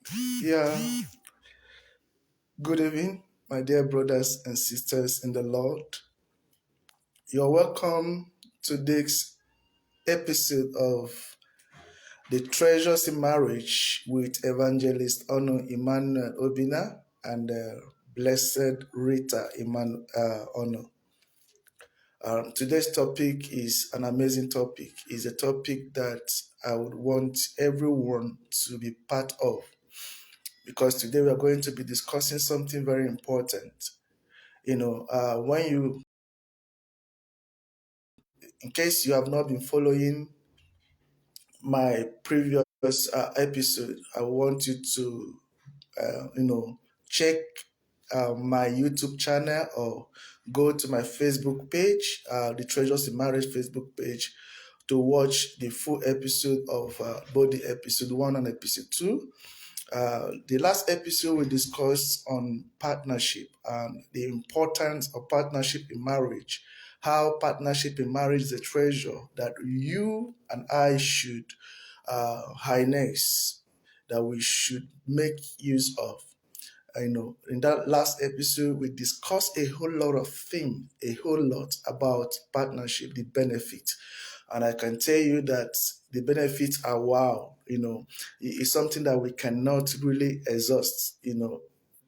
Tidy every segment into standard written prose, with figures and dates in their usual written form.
Yeah, good evening, my dear brothers and sisters in the Lord. You're welcome to this episode of The Treasures in Marriage with Evangelist Ono Emmanuel Obina and Blessed Rita Emmanuel Ono. Today's topic is an amazing topic. It's a topic that I would want everyone to be part of because today we are going to be discussing something very important. When you, in case you have not been following my previous episode, I want you to, check my YouTube channel or go to my Facebook page, the Treasures in Marriage Facebook page, to watch the full episode of both the episode one and episode two. The last episode we discussed on partnership and the importance of partnership in marriage, how partnership in marriage is a treasure that you and I should harness, that we should make use of. I know in that last episode we discussed a whole lot of things, a whole lot about partnership, the benefit, and I can tell you that the benefits are wow. It's something that we cannot really exhaust.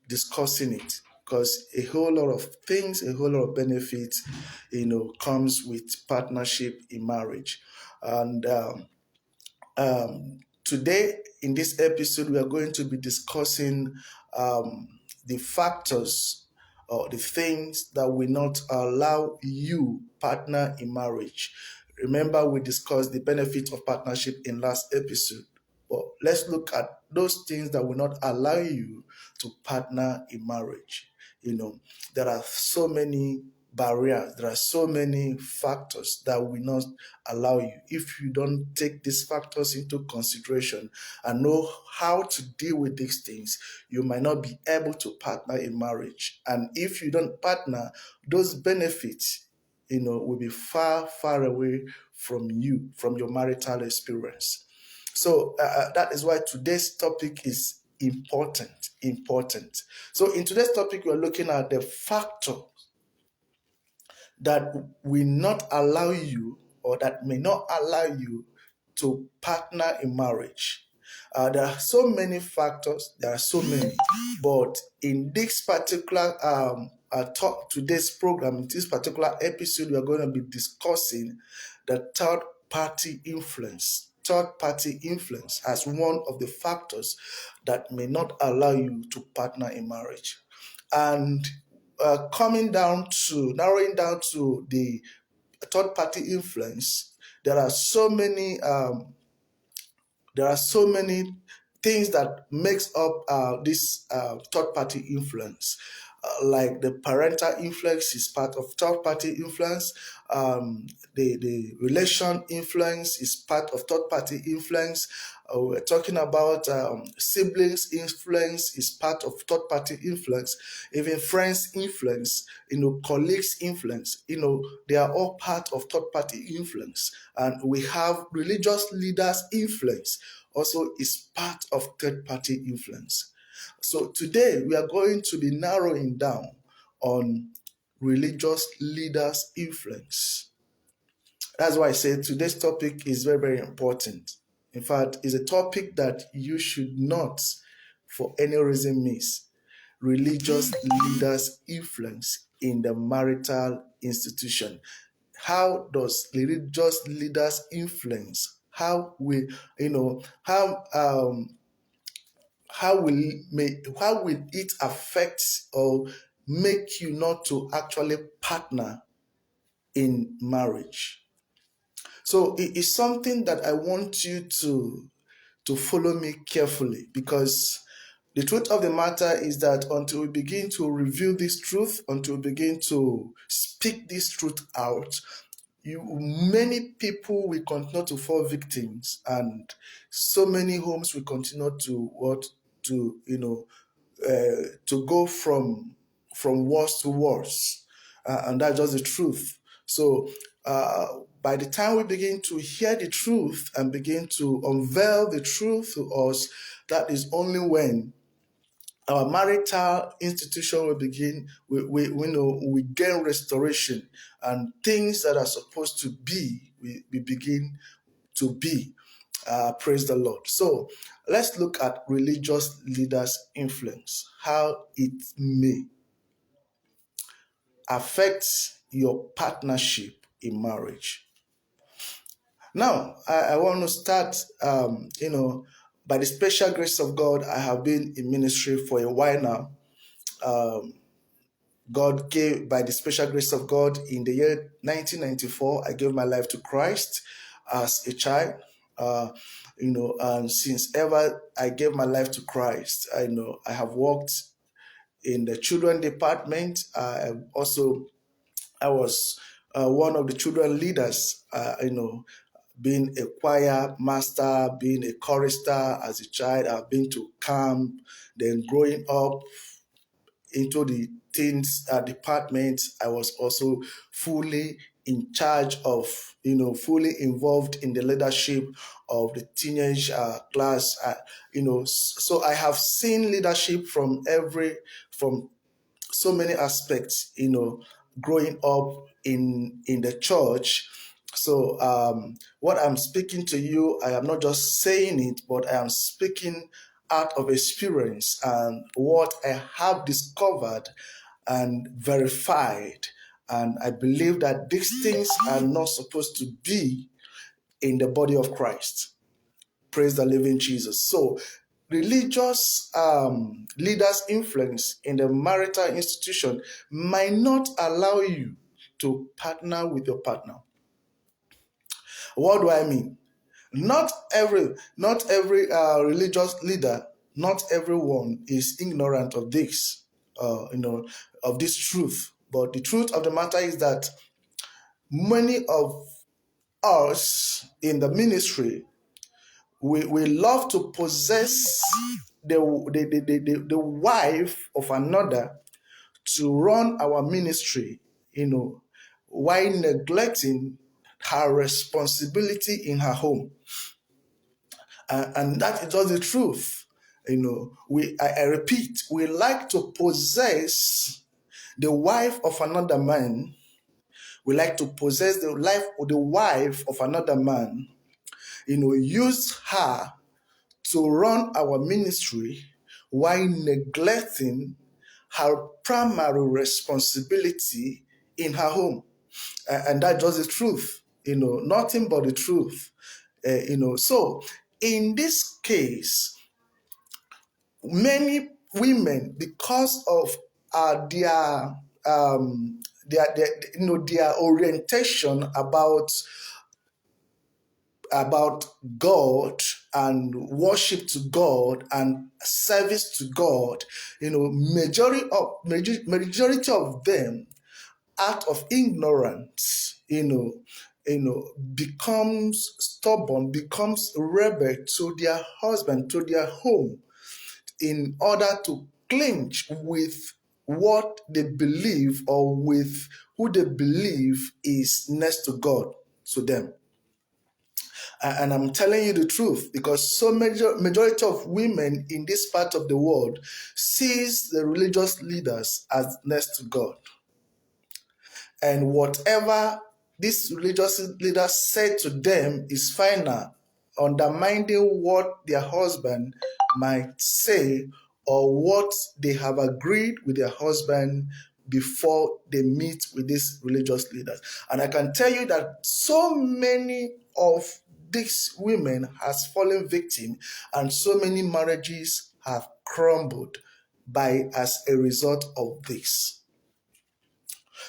Discussing it because a whole lot of things, a whole lot of benefits, comes with partnership in marriage, and today, in this episode, we are going to be discussing the factors or the things that will not allow you partner in marriage. Remember, we discussed the benefit of partnership in last episode. But let's look at those things that will not allow you to partner in marriage. There are so many barriers, there are so many factors that will not allow you. If you don't take these factors into consideration and know how to deal with these things, you might not be able to partner in marriage. And if you don't partner, those benefits, will be far, far away from you, from your marital experience. So that is why today's topic is important. Important. So in today's topic, we're looking at the factor that will not allow you or that may not allow you to partner in marriage. There are so many factors, there are so many, but in this particular talk, today's program, in this particular episode, we are going to be discussing the third party influence. Third party influence as one of the factors that may not allow you to partner in marriage. And narrowing down to the third party influence, there are so many things that makes up this third party influence. Like the parental influence is part of third party influence. The relation influence is part of third party influence. We're talking about siblings influence is part of third party influence. Even friends influence, colleagues influence, they are all part of third party influence. And we have religious leaders influence also is part of third party influence. So today we are going to be narrowing down on religious leaders' influence. That's why I say today's topic is very, very important. In fact, it's a topic that you should not, for any reason, miss. Religious leaders' influence in the marital institution. How does religious leaders influence? How will it affect or make you not to actually partner in marriage? So it is something that I want you to follow me carefully, because the truth of the matter is that until we begin to reveal this truth, until we begin to speak this truth out, many people will continue to fall victims, and so many homes will continue to go from worse to worse, and that's just the truth. So by the time we begin to hear the truth and begin to unveil the truth to us, That is only when our marital institution will begin, we gain restoration, and things that are supposed to be, we begin to be. Praise the Lord. So let's look at religious leaders' influence, how it may affect your partnership in marriage. Now, I want to start, by the special grace of God, I have been in ministry for a while now. God gave, by the special grace of God, in the year 1994, I gave my life to Christ as a child. And since ever I gave my life to Christ, I have worked in the children department. I was one of the children leaders, being a choir master, being a chorister as a child. I've been to camp, then growing up into the teens department. I was also fully in charge of, fully involved in the leadership of the teenage class. So I have seen leadership from so many aspects, growing up in the church. So what I'm speaking to you, I am not just saying it, but I am speaking out of experience and what I have discovered and verified. And I believe that these things are not supposed to be in the body of Christ. Praise the living Jesus. So religious leaders' influence in the marital institution might not allow you to partner with your partner. What do I mean? Not every religious leader, not everyone is ignorant of this, of this truth. But the truth of the matter is that many of us in the ministry, we love to possess the wife of another to run our ministry, while neglecting her responsibility in her home. And that is just the truth. I repeat, we like to possess the wife of another man. We like to possess the wife of another man, use her to run our ministry while neglecting her primary responsibility in her home. And that's just the truth, nothing but the truth. So in this case, many women, because of their orientation about God and worship to God and service to God, majority of them, out of ignorance, becomes stubborn, becomes rebel to their husband, to their home, in order to clinch with what they believe or with who they believe is next to God to them. And I'm telling you the truth, because so majority of women in this part of the world sees the religious leaders as next to God. And whatever these religious leaders said to them is final, undermining what their husband might say or what they have agreed with their husband before they meet with these religious leaders. And I can tell you that so many of these women has fallen victim, and so many marriages have crumbled as a result of this.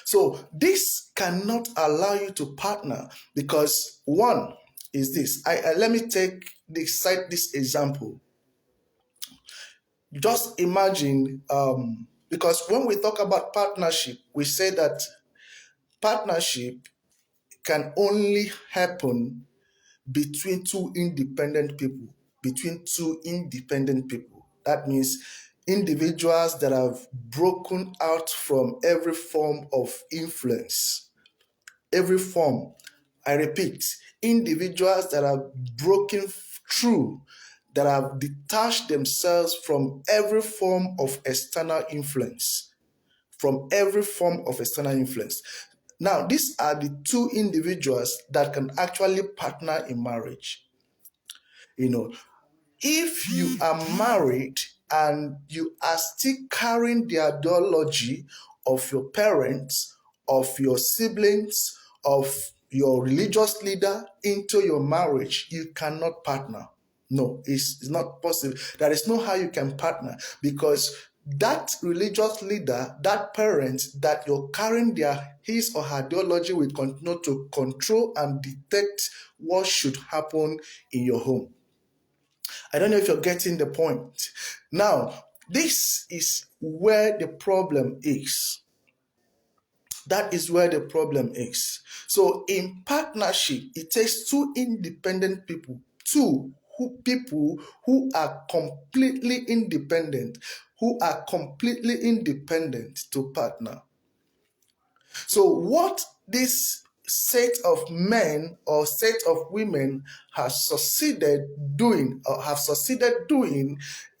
So this cannot allow you to partner, because one is this. Let me cite this example. Just imagine, because when we talk about partnership, we say that partnership can only happen between two independent people. That means individuals that have broken out from every form of influence. Every form. I repeat, individuals that have broken through that have detached themselves from every form of external influence. From every form of external influence. Now, these are the two individuals that can actually partner in marriage. You know, if you are married and you are still carrying the ideology of your parents, of your siblings, of your religious leader into your marriage, you cannot partner. No, it's not possible. There is no how you can partner, because that religious leader, that parent that you're carrying his or her ideology will continue to control and dictate what should happen in your home. I don't know if you're getting the point. Now, this is where the problem is. That is where the problem is. So, in partnership, it takes two independent people, people who are completely independent, to partner. So, what this set of men or set of women have succeeded doing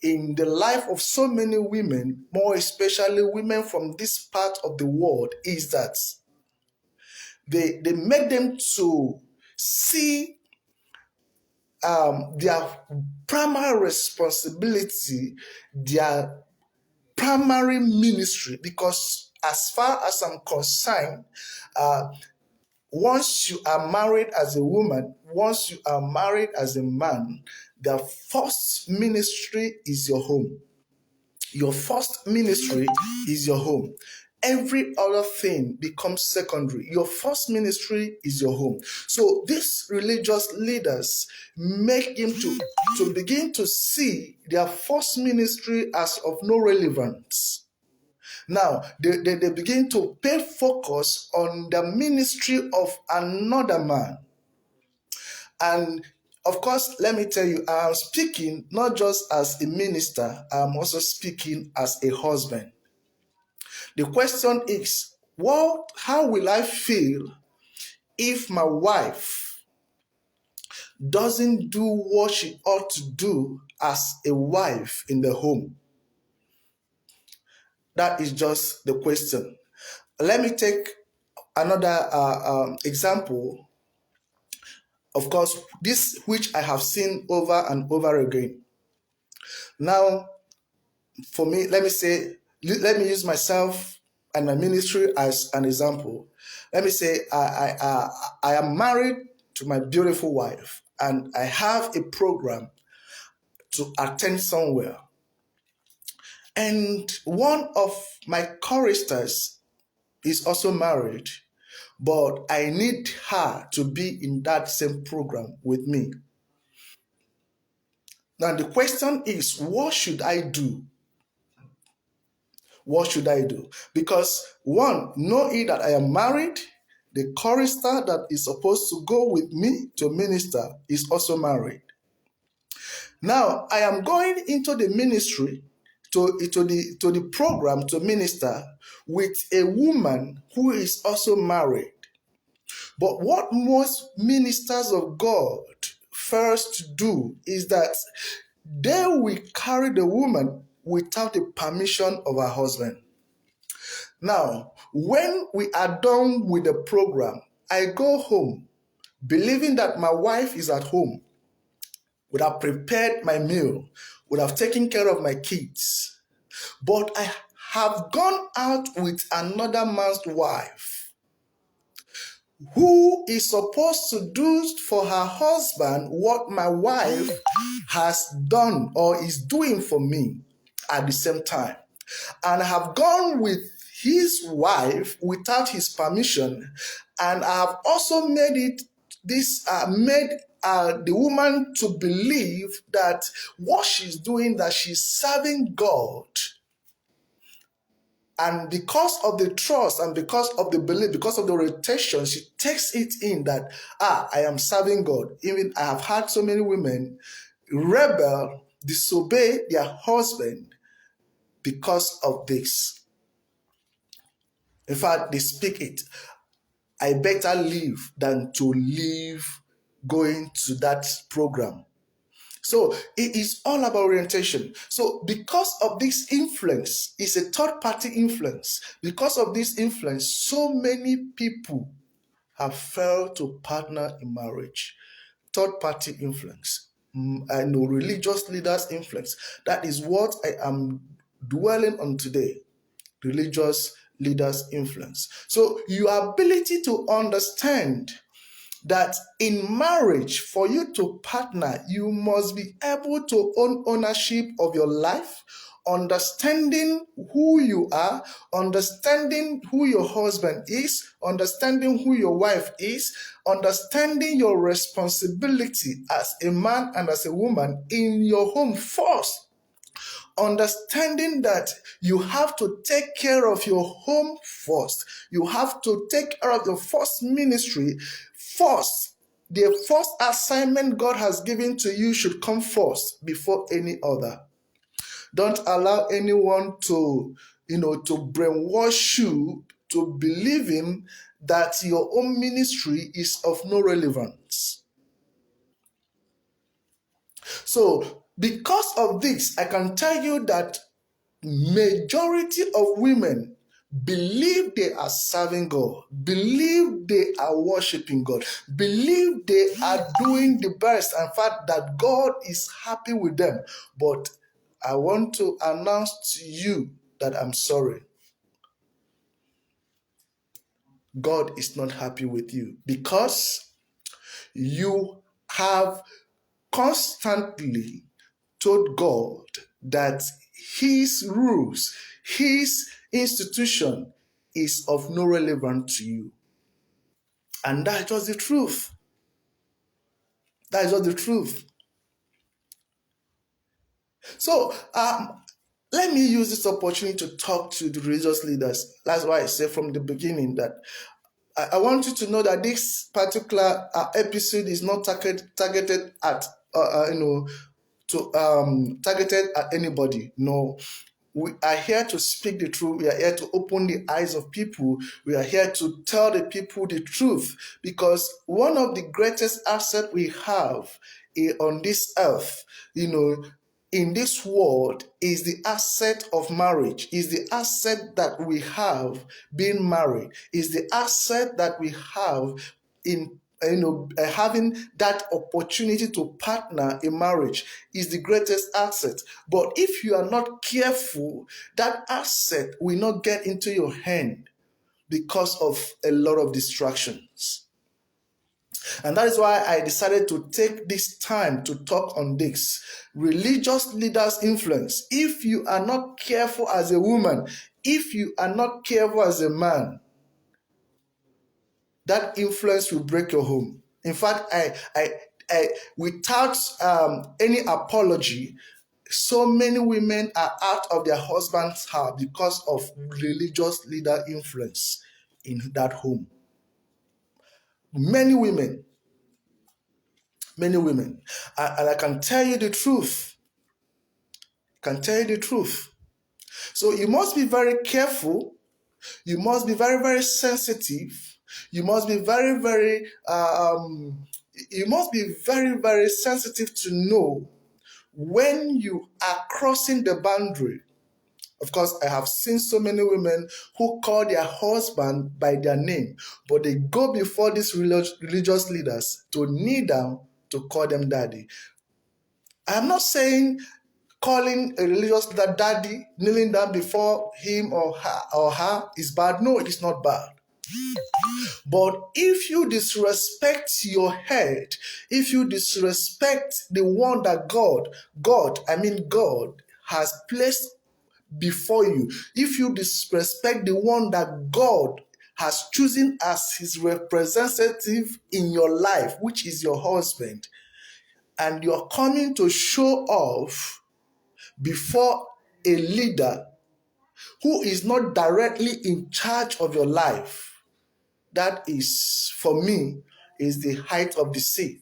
in the life of so many women, more especially women from this part of the world, is that they make them to see their primary responsibility, their primary ministry, because as far as I'm concerned, uh, once you are married as a woman, once you are married as a man, the first ministry is your home. Your first ministry is your home. Every other thing becomes secondary. Your first ministry is your home. So these religious leaders make him to begin to see their first ministry as of no relevance. Now, they begin to pay focus on the ministry of another man. And of course, let me tell you, I'm speaking not just as a minister, I'm also speaking as a husband. The question is, how will I feel if my wife doesn't do what she ought to do as a wife in the home? That is just the question. Let me take another example. Of course, this which I have seen over and over again. Now, for me, let me use myself and my ministry as an example. Let me say I am married to my beautiful wife, and I have a program to attend somewhere. And one of my choristers is also married, but I need her to be in that same program with me. Now, the question is, what should I do? What should I do? Because one, knowing that I am married, the chorister that is supposed to go with me to minister is also married. Now, I am going into the ministry, to the program to minister with a woman who is also married. But what most ministers of God first do is that they will carry the woman without the permission of her husband. Now, when we are done with the program, I go home believing that my wife is at home, would have prepared my meal, would have taken care of my kids. But I have gone out with another man's wife who is supposed to do for her husband what my wife has done or is doing for me at the same time. And I have gone with his wife without his permission, and I have also made the woman to believe that what she's doing, that she's serving God. And because of the trust and because of the belief, because of the rotation, she takes it in that, I am serving God. Even I have had so many women rebel, disobey their husband because of this. In fact, they speak it. I better leave than to leave going to that program. So it is all about orientation. So because of this influence, it's a third party influence. Because of this influence, so many people have failed to partner in marriage. Third party influence. I know religious leaders' influence. That is what I am dwelling on today. Religious leaders' influence. So your ability to understand that in marriage, for you to partner, you must be able to own ownership of your life, understanding who you are, understanding who your husband is, understanding who your wife is, understanding your responsibility as a man and as a woman in your home first, understanding that you have to take care of your home first. You have to take care of your first ministry first. The first assignment God has given to you should come first before any other. Don't allow anyone to brainwash you to believing that your own ministry is of no relevance. So, because of this, I can tell you that majority of women believe they are serving God, believe they are worshiping God, believe they are doing the best, in fact, that God is happy with them. But I want to announce to you that I'm sorry. God is not happy with you because you have constantly told God that his rules, his institution is of no relevance to you. And that's just the truth. That is just the truth. So let me use this opportunity to talk to the religious leaders. That's why I said from the beginning that I want you to know that this particular episode is not targeted at targeted at anybody. No, we are here to speak the truth. We are here to open the eyes of people. We are here to tell the people the truth, because one of the greatest assets we have on this earth, in this world, is the asset of marriage, is the asset that we have being married, is the asset that we have in having that opportunity to partner in marriage is the greatest asset. But if you are not careful, that asset will not get into your hand because of a lot of distractions. And that is why I decided to take this time to talk on this. Religious leaders' influence. If you are not careful as a woman, if you are not careful as a man, that influence will break your home. In fact, without any apology, so many women are out of their husband's house because of religious leader influence in that home. Many women, and I can tell you the truth. So you must be very careful. You must be very, very sensitive. You must be very, very very sensitive to know when you are crossing the boundary. Of course, I have seen so many women who call their husband by their name, but they go before these religious leaders to kneel down to call them daddy. I'm not saying calling a religious leader daddy, kneeling down before him or her is bad. No, it is not bad. But if you disrespect your head, if you disrespect the one that God has placed before you, if you disrespect the one that God has chosen as his representative in your life, which is your husband, and you're coming to show off before a leader who is not directly in charge of your life, that is, for me, is the height of deceit.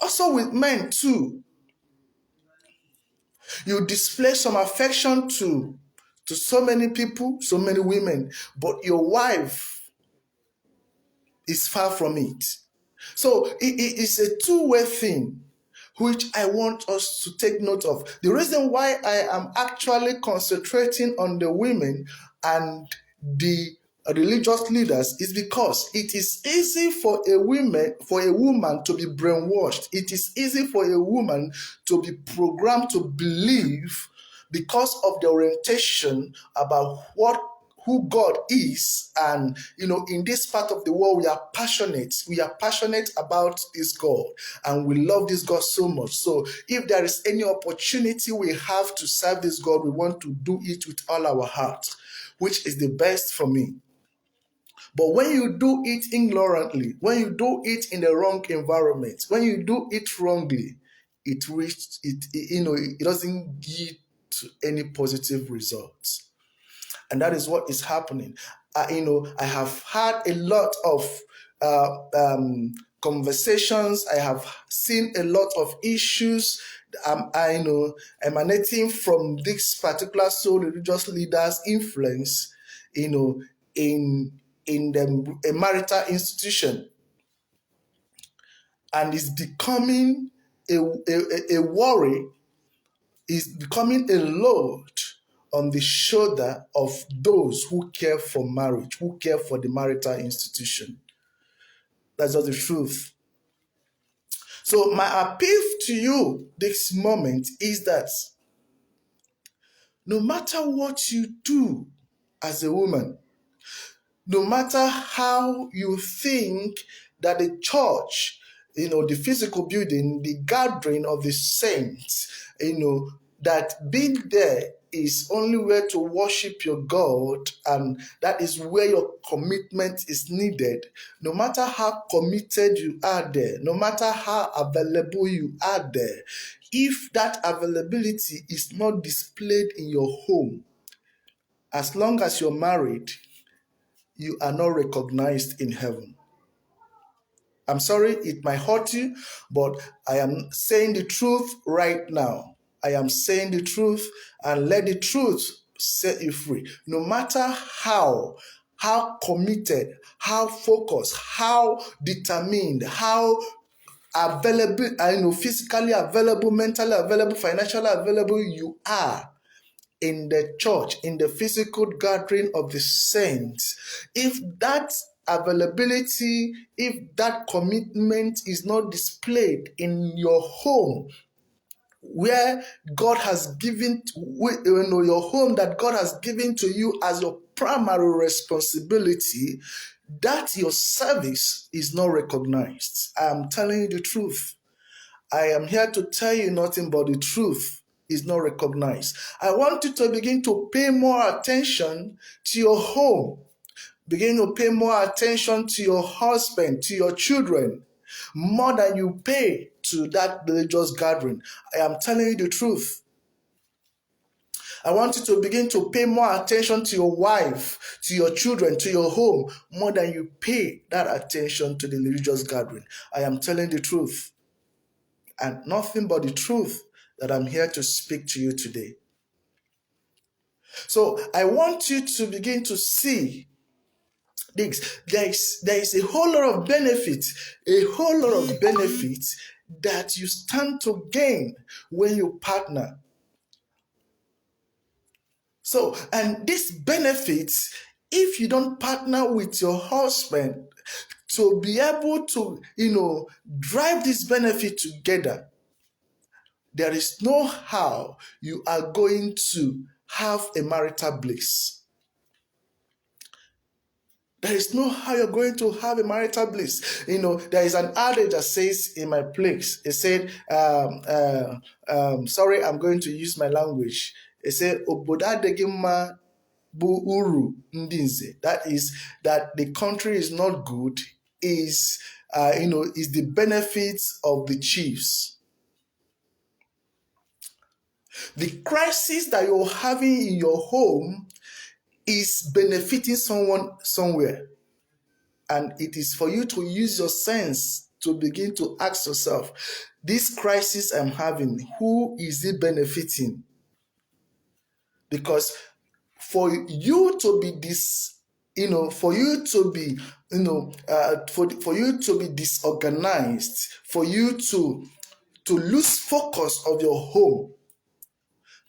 Also with men too, you display some affection to so many people, so many women, but your wife is far from it. So it's a two-way thing, which I want us to take note of. The reason why I am actually concentrating on the women and the religious leaders is because it is easy for a woman to be brainwashed. It is easy for a woman to be programmed to believe because of the orientation about what who God is. And in this part of the world, we are passionate. We are passionate about this God, and we love this God so much. So if there is any opportunity we have to serve this God, we want to do it with all our heart, which is the best for me. But when you do it ignorantly, when you do it in the wrong environment, when you do it wrongly, it doesn't give to any positive results. And that is what is happening. I have had a lot of conversations. I have seen a lot of issues. Emanating from this particular soul religious leaders' influence. In a marital institution, and it's becoming a worry, is becoming a load on the shoulder of those who care for marriage, who care for the marital institution. That's just the truth. So my appeal to you this moment is that no matter what you do as a woman, no matter how you think that the church, the physical building, the gathering of the saints, that being there is only where to worship your God, and that is where your commitment is needed. No matter how committed you are there, no matter how available you are there, if that availability is not displayed in your home, as long as you're married, you are not recognized in heaven. I'm sorry, it might hurt you, but I am saying the truth right now. I am saying the truth, and let the truth set you free. No matter how committed, how focused, how determined, how available, physically available, mentally available, financially available you are in the church, in the physical gathering of the saints, if that availability, if that commitment is not displayed in your home, where God has given, your home that God has given to you as your primary responsibility, that your service is not recognized. I am telling you the truth. I am here to tell you nothing but the truth is not recognized. I want you to begin to pay more attention to your home. Begin to pay more attention to your husband, to your children, more than you pay to that religious gathering. I am telling you the truth. I want you to begin to pay more attention to your wife, to your children, to your home, more than you pay that attention to the religious gathering. I am telling the truth, and nothing but the truth that I'm here to speak to you today. So I want you to begin to see this. There is a whole lot of benefits, that you stand to gain when you partner. So, and these benefits, if you don't partner with your husband to be able to, drive this benefit together, there is no how you are going to have a marital bliss. There is no how you're going to have a marital bliss. There is an adage that says in my place, it said, sorry, I'm going to use my language. It said, Oboda degima bu uru ndinze. That is, that the country is not good, is the benefits of the chiefs. The crisis that you're having in your home is benefiting someone somewhere. And it is for you to use your sense to begin to ask yourself, this crisis I'm having, who is it benefiting? Because for you to be for you to be, for you to be disorganized, for you to lose focus of your home,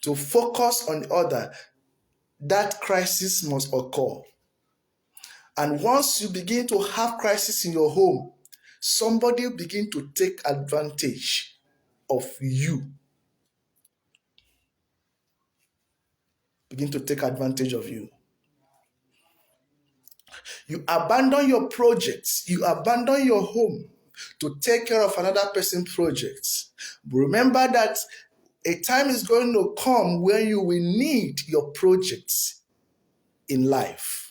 to focus on the other, that crisis must occur. And once you begin to have crisis in your home, somebody begin to take advantage of you. Begin to take advantage of you. You abandon your projects, you abandon your home to take care of another person's projects. But remember that a time is going to come where you will need your projects in life.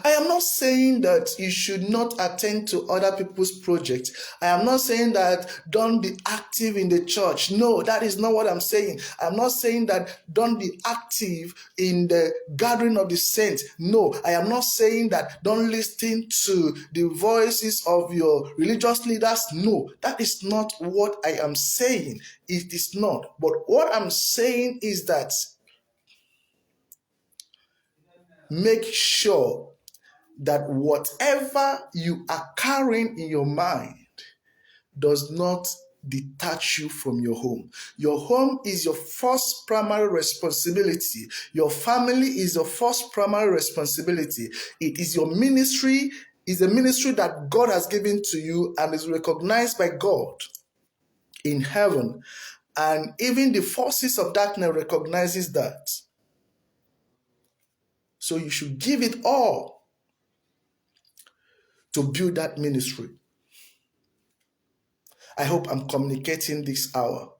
I am not saying that you should not attend to other people's projects. I am not saying that don't be active in the church. No, that is not what I'm saying. I'm not saying that don't be active in the gathering of the saints. No, I am not saying that don't listen to the voices of your religious leaders. No, that is not what I am saying. It is not. But what I'm saying is that make sure that whatever you are carrying in your mind does not detach you from your home. Your home is your first primary responsibility. Your family is your first primary responsibility. It is your ministry, is a ministry that God has given to you and is recognized by God in heaven. And even the forces of darkness recognizes that. So you should give it all to build that ministry. I hope I'm communicating this hour.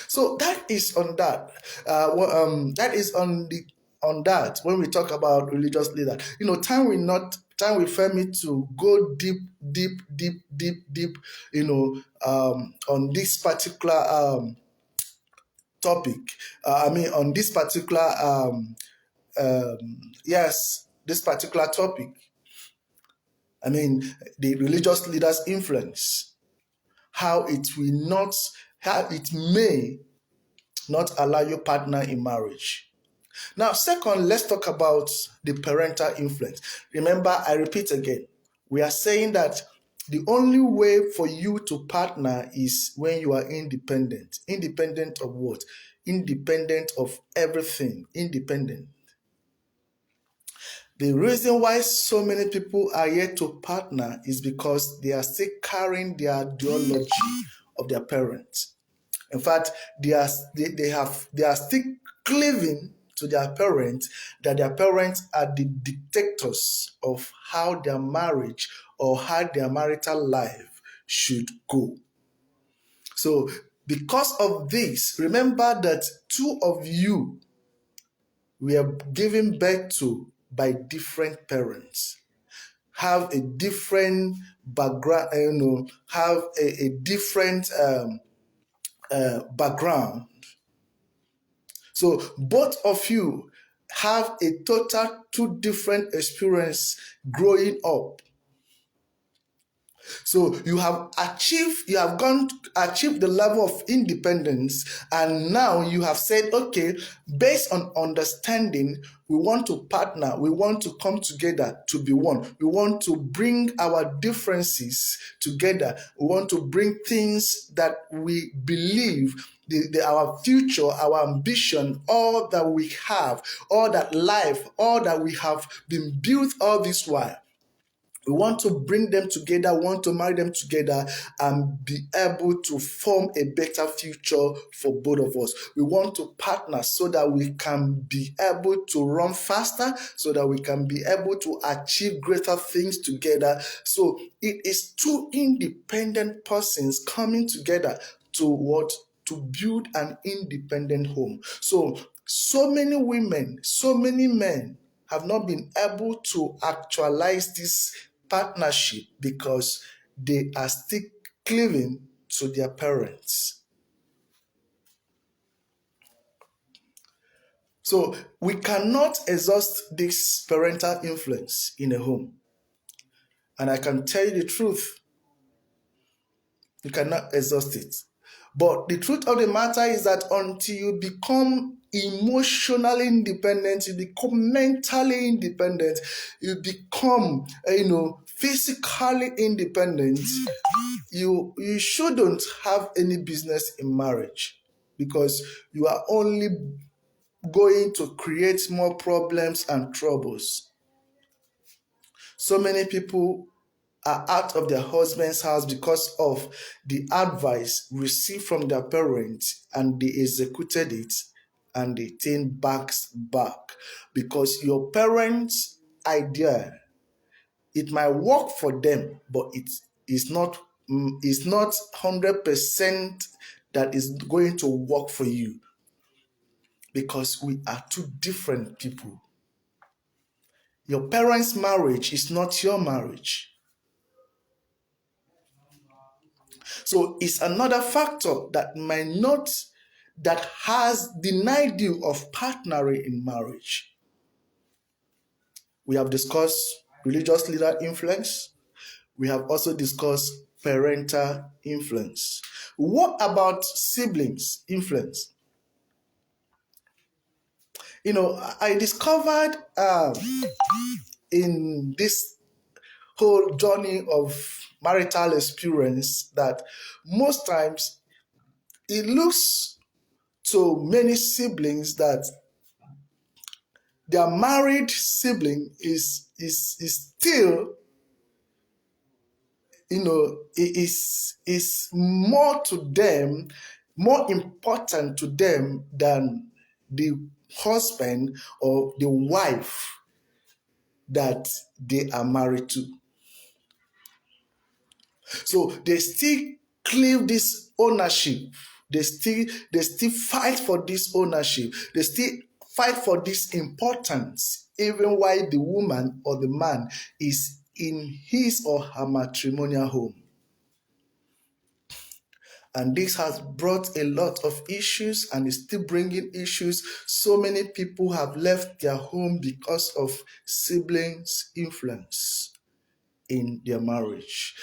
So that is on that. That is on that when we talk about religious leader. Time will fail me to go deep, on this particular topic. On this particular this particular topic. The religious leader's influence, how it may not allow your partner in marriage. Now, second, let's talk about the parental influence. Remember, I repeat again, we are saying that the only way for you to partner is when you are independent. Independent of what? Independent of everything. Independent. The reason why so many people are yet to partner is because they are still carrying the ideology of their parents. In fact, they are still cleaving to their parents, that their parents are the dictators of how their marriage or how their marital life should go. So, because of this, remember that two of you were given birth to by different parents, have a different background, have a different background. So both of you have a total two different experience growing up. So you have achieved the level of independence, and now you have said, okay, based on understanding, we want to partner, we want to come together to be one. We want to bring our differences together. We want to bring things that we believe our future, our ambition, all that we have, all that life, all that we have been built all this while. We want to bring them together, want to marry them together and be able to form a better future for both of us. We want to partner so that we can be able to run faster, so that we can be able to achieve greater things together. So it is two independent persons coming together to build an independent home. So many women, so many men have not been able to actualize this partnership because they are still cleaving to their parents. So we cannot exhaust this parental influence in a home. And I can tell you the truth, you cannot exhaust it. But the truth of the matter is that until you become emotionally independent, you become mentally independent, you become, physically independent, you shouldn't have any business in marriage, because you are only going to create more problems and troubles. So many people are out of their husband's house because of the advice received from their parents, and they executed it, and the thing backs back, because your parents' idea, it might work for them, but it is not, it's not 100% that is going to work for you, because we are two different people. Your parents' marriage is not your marriage. So it's another factor that might not, that has denied you of partnering in marriage. We have discussed religious leader influence. We have also discussed parental influence. What about siblings influence? I discovered in this whole journey of marital experience that most times it looks to many siblings that their married sibling is still, is more to them, more important to them than the husband or the wife that they are married to. So they still claim this ownership. They still fight for this ownership. They still fight for this importance, even while the woman or the man is in his or her matrimonial home. And this has brought a lot of issues and is still bringing issues. So many people have left their home because of siblings' influence in their marriage.